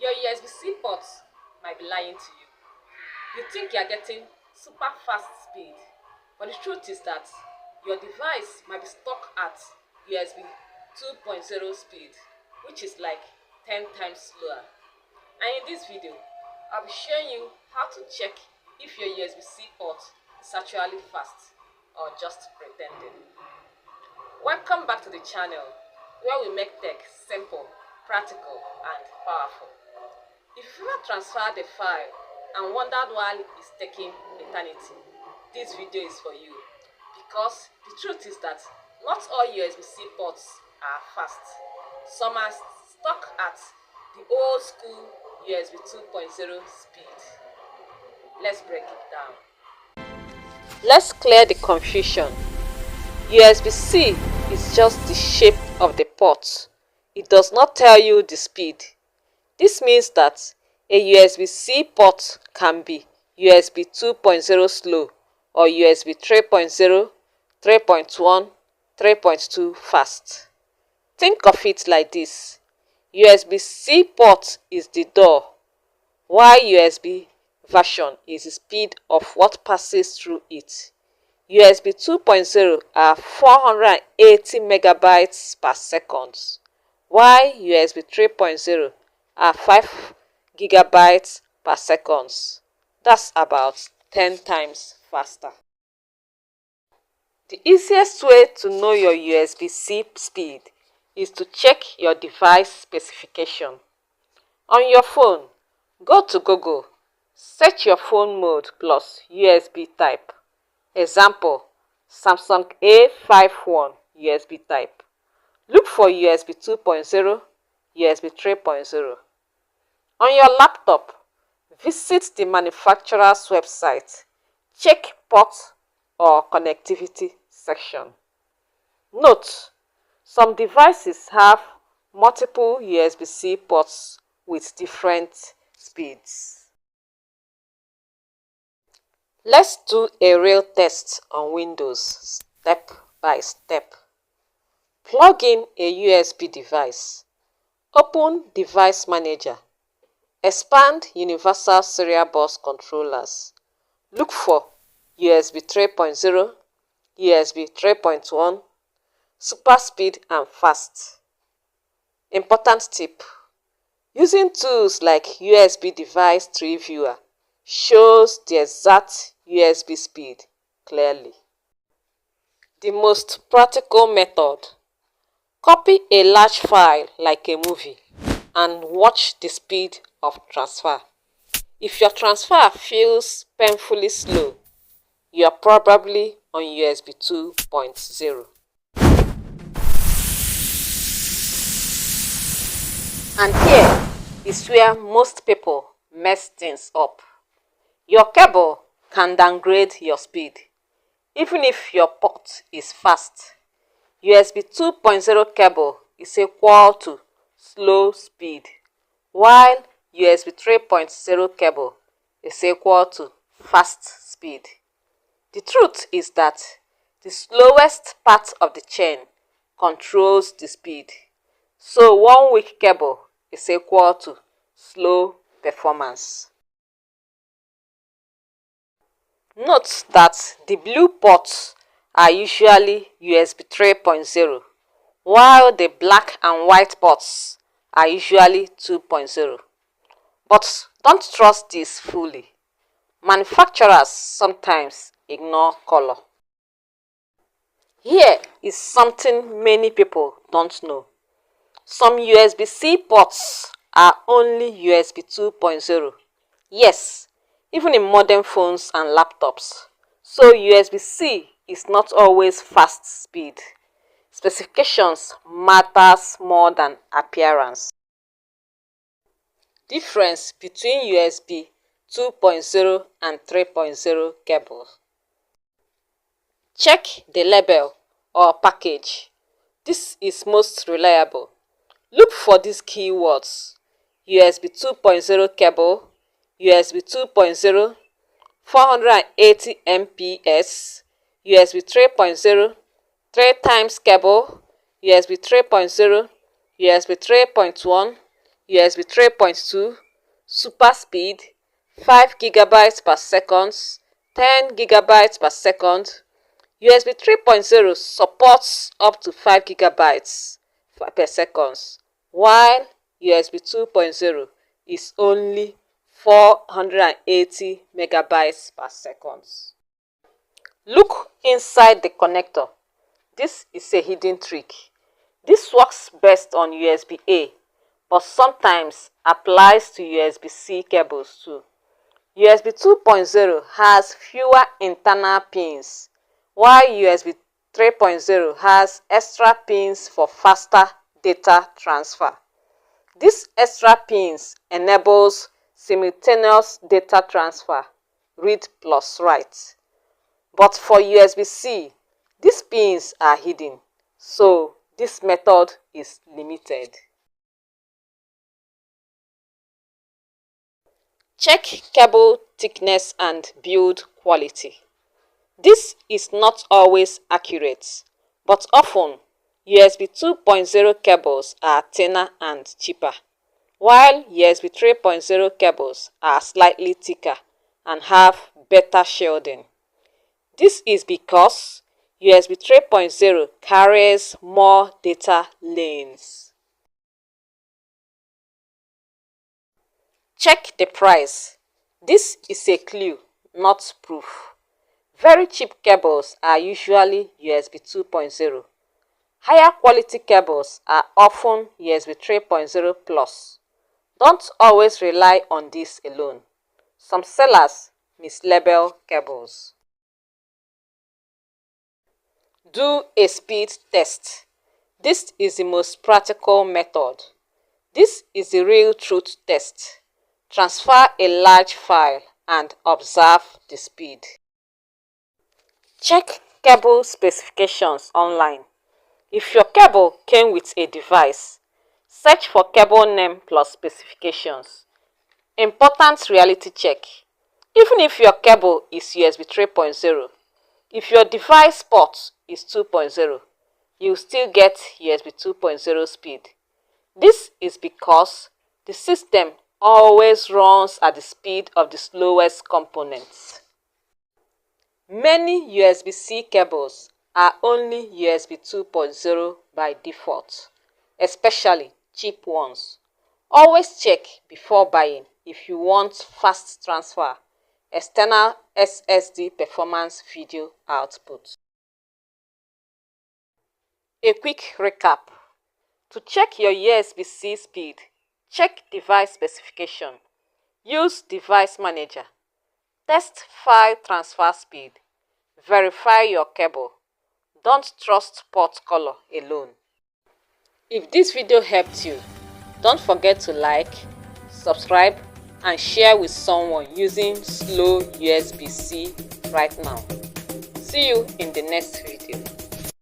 Your USB-C ports might be lying to you. You think you're getting super fast speed, but the truth is that your device might be stuck at USB 2.0 speed, which is like 10 times slower. And in this video, I'll be showing you how to check if your USB-C port is actually fast or just pretending. Welcome back to the channel where we make tech simple, practical, and powerful. If you've ever transferred a file and wondered why it's taking eternity, this video is for you. Because the truth is that not all USB-C ports are fast. Some are stuck at the old school USB 2.0 speed. Let's break it down. Let's clear the confusion. USB-C is just the shape of the port. It does not tell you the speed. This means that a USB-C port can be USB 2.0 slow or USB 3.0, 3.1, 3.2 fast. Think of it like this. USB-C port is the door, while USB version is the speed of what passes through it. USB 2.0 are 480 megabytes per second, while USB 3.0 are 5 gigabytes per second. That's about 10 times faster. The easiest way to know your USB-C speed is to check your device specification. On your phone, go to Google, search your phone mode plus USB type. Example, Samsung A51 USB type. Look for USB 2.0, USB 3.0. On your laptop, visit the manufacturer's website. Check port or connectivity section. Note, some devices have multiple USB-C ports with different speeds. Let's do a real test on Windows step by step. Plug in a USB device. Open Device Manager. Expand Universal Serial Bus Controllers. Look for USB 3.0, USB 3.1, super speed and fast. Important tip: using tools like USB Device Tree Viewer shows the exact USB speed clearly. The most practical method: copy a large file like a movie and watch the speed of transfer. If your transfer feels painfully slow, you are probably on USB 2.0. And here is where most people mess things up. Your cable can downgrade your speed, even if your port is fast. USB 2.0 cable is equal to slow speed, while USB 3.0 cable is equal to fast speed. The truth is that the slowest part of the chain controls the speed, so one weak cable is equal to slow performance. Note that the blue ports are usually USB 3.0, while the black and white ports are usually 2.0. But don't trust this fully. Manufacturers sometimes ignore color. Here is something many people don't know. Some USB-C ports are only USB 2.0. Yes, even in modern phones and laptops. So USB-C is not always fast speed. Specifications matters more than appearance. Difference between USB 2.0 and 3.0 cables. Check the label or package. This is most reliable. Look for these keywords: USB 2.0 cable, USB 2.0, 480 MPS, USB 3.0, 3 times cable, USB 3.0, USB 3.1, USB 3.2, super speed, 5 GB per second, 10 GB per second. USB 3.0 supports up to 5 GB per second, while USB 2.0 is only 480 megabytes per second. Look inside the connector. This is a hidden trick. This works best on USB-A, but sometimes applies to USB-C cables too. USB 2.0 has fewer internal pins, while USB 3.0 has extra pins for faster data transfer. These extra pins enables simultaneous data transfer, read plus write. But for USB-C, these pins are hidden, so this method is limited. Check cable thickness and build quality. This is not always accurate, but often USB 2.0 cables are thinner and cheaper, while USB 3.0 cables are slightly thicker and have better shielding. This is because USB 3.0 carries more data lanes. Check the price. This is a clue, not proof. Very cheap cables are usually USB 2.0. Higher quality cables are often USB 3.0 plus. Don't always rely on this alone. Some sellers mislabel cables. Do a speed test. This is the most practical method. This is the real truth test. Transfer a large file and observe the speed. Check cable specifications online. If your cable came with a device, search for cable name plus specifications. Important reality check. Even if your cable is USB 3.0, if your device port is 2.0, you still get USB 2.0 speed. This is because the system always runs at the speed of the slowest components. Many USB-C cables are only USB 2.0 by default, especially cheap ones. Always check before buying if you want fast transfer, external SSD performance video output. A quick recap. To check your USB-C speed, check device specification. Use Device Manager. Test file transfer speed. Verify your cable. Don't trust port color alone. If this video helped you, don't forget to like, subscribe, and share with someone using slow USB-C right now. See you in the next video.